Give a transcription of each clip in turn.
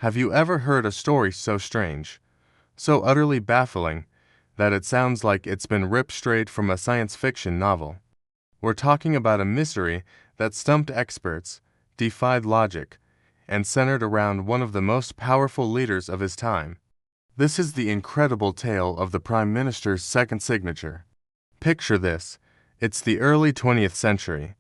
Have you ever heard a story so strange, so utterly baffling, that it sounds like it's been ripped straight from a science fiction novel? We're talking about a mystery that stumped experts, defied logic, and centered around one of the most powerful leaders of his time. This is the incredible tale of the Prime Minister's second signature. Picture this. It's the early 20th century.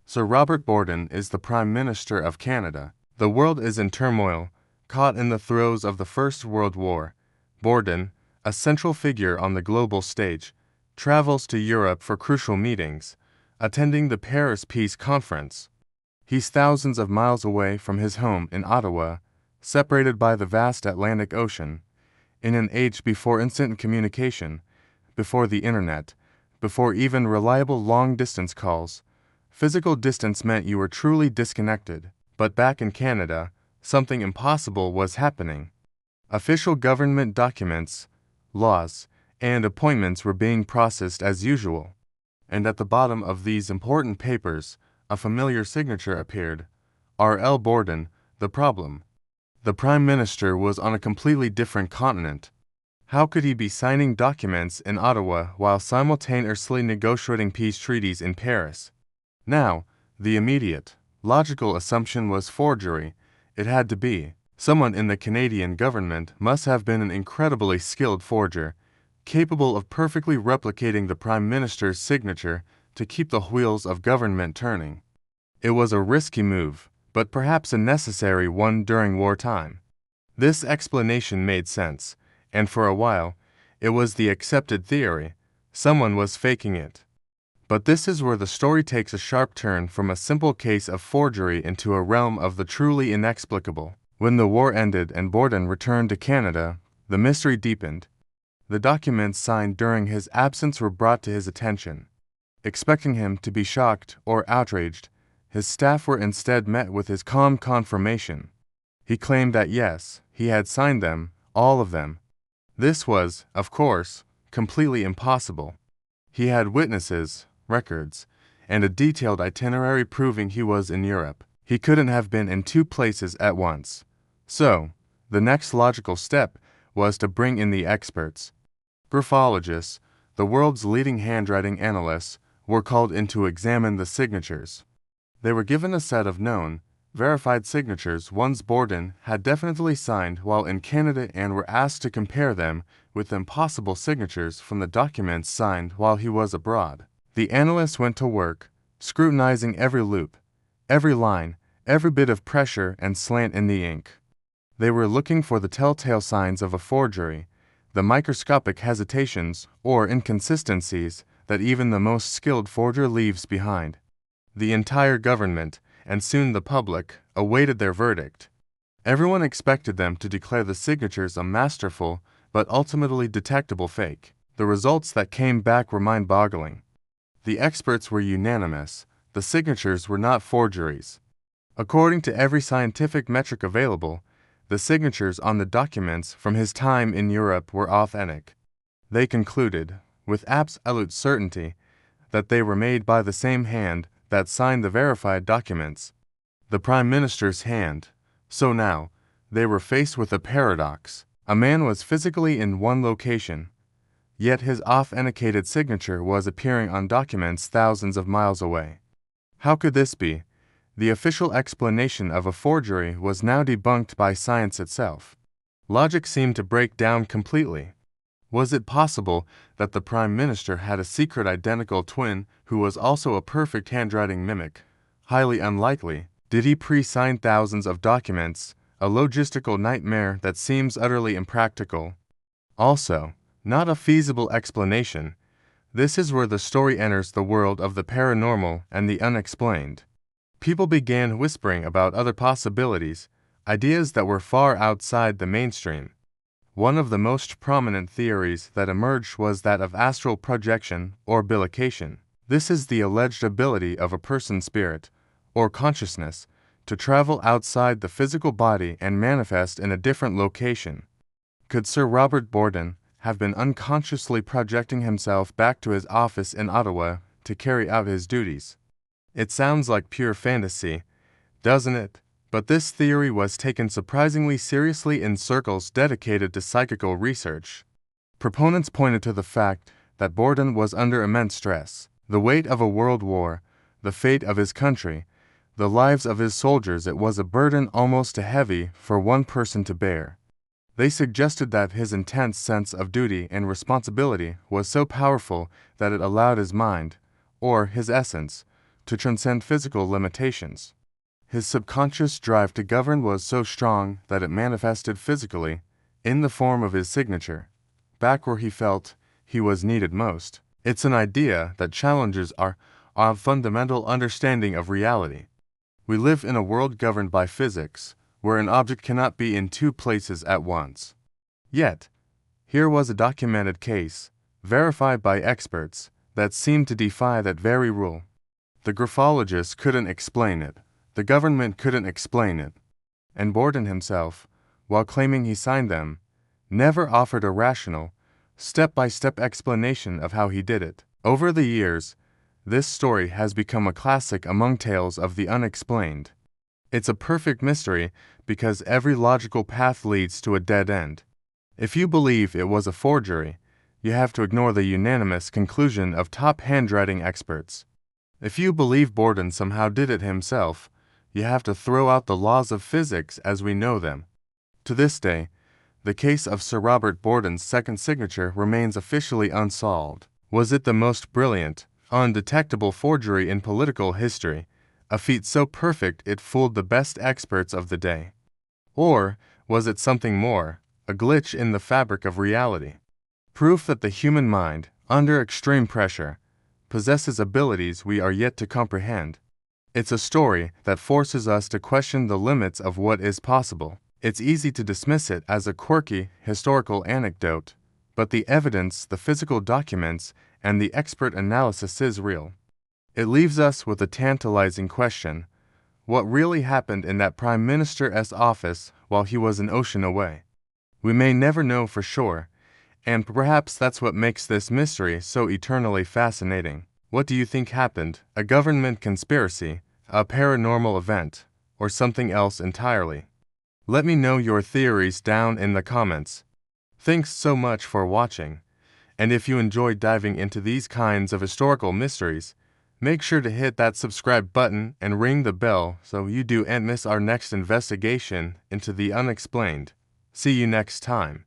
Sir Robert Borden is the Prime Minister of Canada. The world is in turmoil, caught in the throes of the First World War. Borden, a central figure on the global stage, travels to Europe for crucial meetings, attending the Paris Peace Conference. He's thousands of miles away from his home in Ottawa, separated by the vast Atlantic Ocean, in an age before instant communication, before the internet, before even reliable long-distance calls. Physical distance meant you were truly disconnected. But back in Canada, something impossible was happening. Official government documents, laws, and appointments were being processed as usual. And at the bottom of these important papers, a familiar signature appeared. R.L. Borden, the problem. The Prime Minister was on a completely different continent. How could he be signing documents in Ottawa while simultaneously negotiating peace treaties in Paris? Now, the immediate, logical assumption was forgery. It had to be. Someone in the Canadian government must have been an incredibly skilled forger, capable of perfectly replicating the Prime Minister's signature to keep the wheels of government turning. It was a risky move, but perhaps a necessary one during wartime. This explanation made sense, and for a while, it was the accepted theory. Someone was faking it. But this is where the story takes a sharp turn from a simple case of forgery into a realm of the truly inexplicable. When the war ended and Borden returned to Canada, the mystery deepened. The documents signed during his absence were brought to his attention. Expecting him to be shocked or outraged, his staff were instead met with his calm confirmation. He claimed that yes, he had signed them, all of them. This was, of course, completely impossible. He had witnesses, records, and a detailed itinerary proving he was in Europe. He couldn't have been in two places at once. So, the next logical step was to bring in the experts. Graphologists, the world's leading handwriting analysts, were called in to examine the signatures. They were given a set of known, verified signatures ones Borden had definitely signed while in Canada and were asked to compare them with impossible signatures from the documents signed while he was abroad. The analysts went to work, scrutinizing every loop, every line, every bit of pressure and slant in the ink. They were looking for the telltale signs of a forgery, the microscopic hesitations or inconsistencies that even the most skilled forger leaves behind. The entire government, and soon the public, awaited their verdict. Everyone expected them to declare the signatures a masterful, but ultimately detectable fake. The results that came back were mind-boggling. The experts were unanimous. The signatures were not forgeries. According to every scientific metric available, the signatures on the documents from his time in Europe were authentic. They concluded, with absolute certainty, that they were made by the same hand that signed the verified documents, the Prime Minister's hand. So now, they were faced with a paradox. A man was physically in one location, yet his authenticated signature was appearing on documents thousands of miles away. How could this be? The official explanation of a forgery was now debunked by science itself. Logic seemed to break down completely. Was it possible that the Prime Minister had a secret identical twin who was also a perfect handwriting mimic? Highly unlikely. Did he pre-sign thousands of documents? A logistical nightmare that seems utterly impractical. Also, not a feasible explanation. This is where the story enters the world of the paranormal and the unexplained. People began whispering about other possibilities, ideas that were far outside the mainstream. One of the most prominent theories that emerged was that of astral projection or bilocation. This is the alleged ability of a person's spirit, or consciousness, to travel outside the physical body and manifest in a different location. Could Sir Robert Borden have been unconsciously projecting himself back to his office in Ottawa to carry out his duties? It sounds like pure fantasy, doesn't it? But this theory was taken surprisingly seriously in circles dedicated to psychical research. Proponents pointed to the fact that Borden was under immense stress. The weight of a world war, the fate of his country, the lives of his soldiers, it was a burden almost too heavy for one person to bear. They suggested that his intense sense of duty and responsibility was so powerful that it allowed his mind, or his essence, to transcend physical limitations. His subconscious drive to govern was so strong that it manifested physically, in the form of his signature, back where he felt he was needed most. It's an idea that challenges our fundamental understanding of reality. We live in a world governed by physics, where an object cannot be in two places at once. Yet, here was a documented case, verified by experts, that seemed to defy that very rule. The graphologists couldn't explain it, the government couldn't explain it, and Borden himself, while claiming he signed them, never offered a rational, step-by-step explanation of how he did it. Over the years, this story has become a classic among tales of the unexplained. It's a perfect mystery because every logical path leads to a dead end. If you believe it was a forgery, you have to ignore the unanimous conclusion of top handwriting experts. If you believe Borden somehow did it himself, you have to throw out the laws of physics as we know them. To this day, the case of Sir Robert Borden's second signature remains officially unsolved. Was it the most brilliant, undetectable forgery in political history, a feat so perfect it fooled the best experts of the day? Or was it something more, a glitch in the fabric of reality? Proof that the human mind, under extreme pressure, possesses abilities we are yet to comprehend. It's a story that forces us to question the limits of what is possible. It's easy to dismiss it as a quirky, historical anecdote, but the evidence, the physical documents, and the expert analysis is real. It leaves us with a tantalizing question: what really happened in that Prime Minister's office while he was an ocean away? We may never know for sure, and perhaps that's what makes this mystery so eternally fascinating. What do you think happened? A government conspiracy, a paranormal event, or something else entirely? Let me know your theories down in the comments. Thanks so much for watching, and if you enjoyed diving into these kinds of historical mysteries, make sure to hit that subscribe button and ring the bell so you don't miss our next investigation into the unexplained. See you next time.